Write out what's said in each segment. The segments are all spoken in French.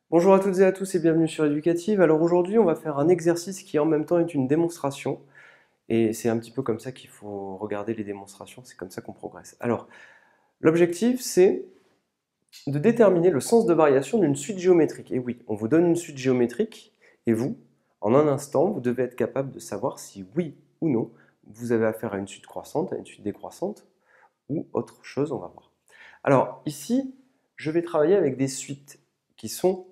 Bonjour à toutes et à tous et bienvenue sur Educative. Alors aujourd'hui, on va faire un exercice qui en même temps est une démonstration. Et c'est un petit peu comme ça qu'il faut regarder les démonstrations, c'est comme ça qu'on progresse. Alors, l'objectif, c'est de déterminer le sens de variation d'une suite géométrique. Et oui, on vous donne une suite géométrique et vous, en un instant, vous devez être capable de savoir si oui ou non, vous avez affaire à une suite croissante, à une suite décroissante ou autre chose, on va voir. Alors ici, je vais travailler avec des suites qui sont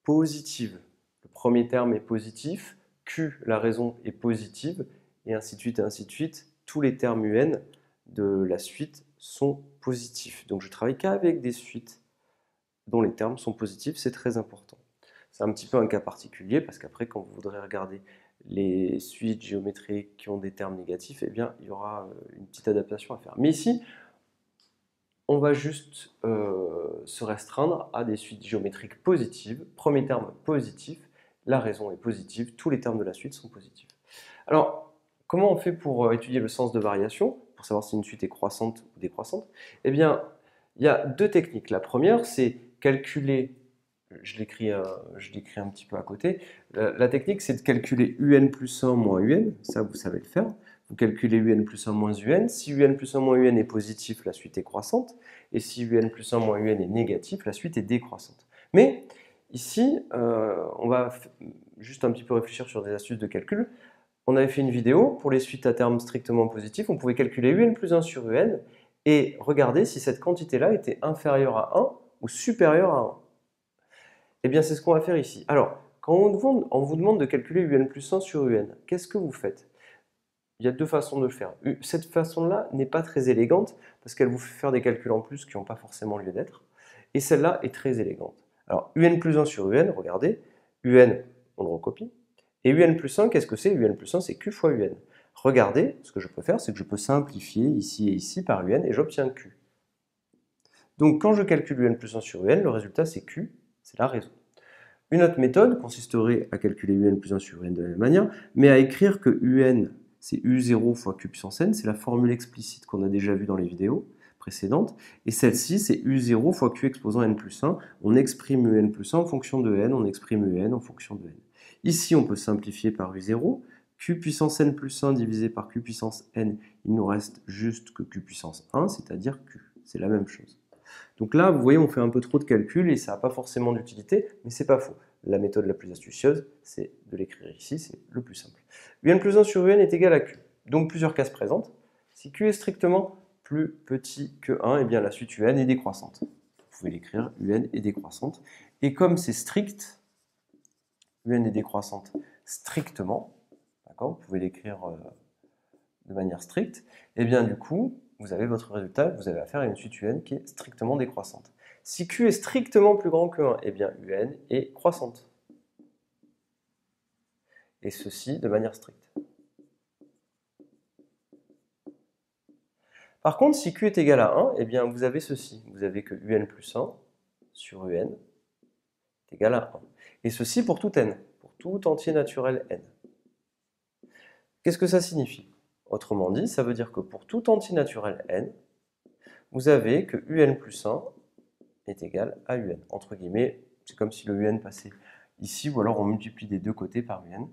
positives. Le premier terme est positif, Q, la raison est positive, et ainsi de suite, et ainsi de suite. Tous les termes UN de la suite sont positifs. Donc je travaille qu'avec des suites dont les termes sont positifs, c'est très important. C'est un petit peu un cas particulier, parce qu'après, quand vous voudrez regarder les suites géométriques qui ont des termes négatifs, eh bien, il y aura une petite adaptation à faire. Mais ici, on va juste se restreindre à des suites géométriques positives. Premier terme positif, la raison est positive, tous les termes de la suite sont positifs. Alors, comment on fait pour étudier le sens de variation, pour savoir si une suite est croissante ou décroissante? Eh bien, il y a deux techniques. La première, c'est calculer, je l'écris un petit peu à côté, la technique, c'est de calculer UN plus 1 moins UN, ça vous savez le faire. Vous calculez UN plus 1 moins UN. Si UN plus 1 moins UN est positif, la suite est croissante. Et si UN plus 1 moins UN est négatif, la suite est décroissante. Mais ici, on va juste un petit peu réfléchir sur des astuces de calcul. On avait fait une vidéo pour les suites à terme strictement positifs. On pouvait calculer UN plus 1 sur UN et regarder si cette quantité-là était inférieure à 1 ou supérieure à 1. Eh bien, c'est ce qu'on va faire ici. Alors, quand on vous demande de calculer UN plus 1 sur UN, qu'est-ce que vous faites? Il y a deux façons de le faire. Cette façon-là n'est pas très élégante parce qu'elle vous fait faire des calculs en plus qui n'ont pas forcément lieu d'être. Et celle-là est très élégante. Alors, UN plus 1 sur UN, regardez. UN, on le recopie. Et UN plus 1, qu'est-ce que c'est? UN plus 1, c'est Q fois UN. Regardez, ce que je peux faire, c'est que je peux simplifier ici et ici par UN et j'obtiens Q. Donc, quand je calcule UN plus 1 sur UN, le résultat, c'est Q, c'est la raison. Une autre méthode consisterait à calculer UN plus 1 sur UN de la même manière, mais à écrire que UN, c'est U0 fois Q puissance N, c'est la formule explicite qu'on a déjà vue dans les vidéos précédentes, et celle-ci, c'est U0 fois Q exposant N plus 1. On exprime UN plus 1 en fonction de N, on exprime UN en fonction de N. Ici, on peut simplifier par U0, Q puissance N plus 1 divisé par Q puissance N, il nous reste juste que Q puissance 1, c'est-à-dire Q. C'est la même chose. Donc là, vous voyez, on fait un peu trop de calculs et ça n'a pas forcément d'utilité, mais c'est pas faux. La méthode la plus astucieuse, c'est de l'écrire ici, c'est le plus simple. UN plus 1 sur UN est égal à Q. Donc plusieurs cas se présentent. Si Q est strictement plus petit que 1, eh bien la suite UN est décroissante. Vous pouvez l'écrire, UN est décroissante. Et comme c'est strict, UN est décroissante strictement, d'accord, vous pouvez l'écrire de manière stricte, et bien du coup, vous avez votre résultat, vous avez affaire à une suite UN qui est strictement décroissante. Si Q est strictement plus grand que 1, et bien UN est croissante. Et ceci de manière stricte. Par contre, si Q est égal à 1, et bien vous avez ceci. Vous avez que UN plus 1 sur UN est égal à 1. Et ceci pour tout N, pour tout entier naturel N. Qu'est-ce que ça signifie? Autrement dit, ça veut dire que pour tout entier naturel N, vous avez que UN plus 1 est égal à UN. Entre guillemets, c'est comme si le UN passait ici, ou alors on multiplie des deux côtés par UN.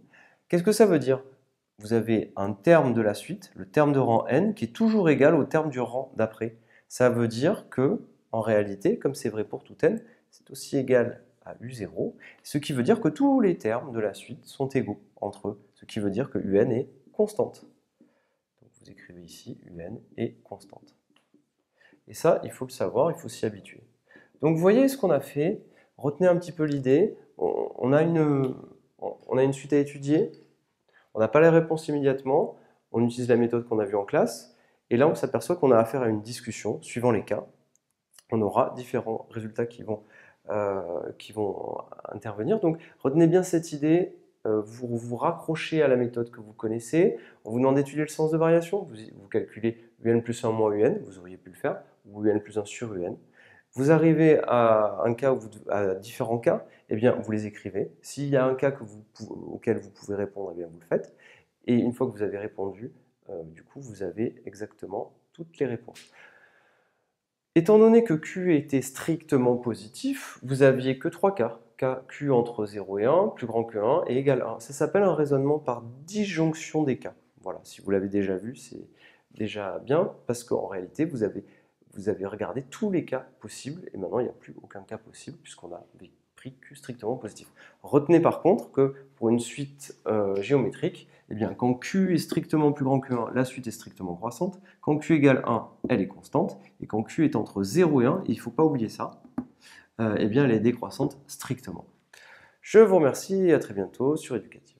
Qu'est-ce que ça veut dire? Vous avez un terme de la suite, le terme de rang n, qui est toujours égal au terme du rang d'après. Ça veut dire que, en réalité, comme c'est vrai pour tout n, c'est aussi égal à U0, ce qui veut dire que tous les termes de la suite sont égaux entre eux, ce qui veut dire que UN est constante. Donc vous écrivez ici UN est constante. Et ça, il faut le savoir, il faut s'y habituer. Donc vous voyez ce qu'on a fait, retenez un petit peu l'idée, on a une suite à étudier, on n'a pas la réponse immédiatement, on utilise la méthode qu'on a vue en classe, et là on s'aperçoit qu'on a affaire à une discussion, suivant les cas, on aura différents résultats qui vont intervenir. Donc retenez bien cette idée, vous vous raccrochez à la méthode que vous connaissez, on vous demande d'étudier le sens de variation, vous calculez UN plus 1 moins UN, vous auriez pu le faire, ou UN plus 1 sur UN. Vous arrivez à un cas à différents cas, eh bien vous les écrivez. S'il y a un cas auquel vous pouvez répondre, eh bien vous le faites. Et une fois que vous avez répondu, du coup vous avez exactement toutes les réponses. Étant donné que Q était strictement positif, vous aviez que 3 cas. Q entre 0 et 1, plus grand que 1 et égal à 1. Ça s'appelle un raisonnement par disjonction des cas. Voilà, si vous l'avez déjà vu, c'est déjà bien, parce qu'en réalité, vous avez regardé tous les cas possibles, et maintenant, il n'y a plus aucun cas possible, puisqu'on a pris Q strictement positif. Retenez par contre que pour une suite géométrique, eh bien, quand Q est strictement plus grand que 1, la suite est strictement croissante. Quand Q égale 1, elle est constante. Et quand Q est entre 0 et 1, il ne faut pas oublier ça, eh bien, elle est décroissante strictement. Je vous remercie et à très bientôt sur Educative.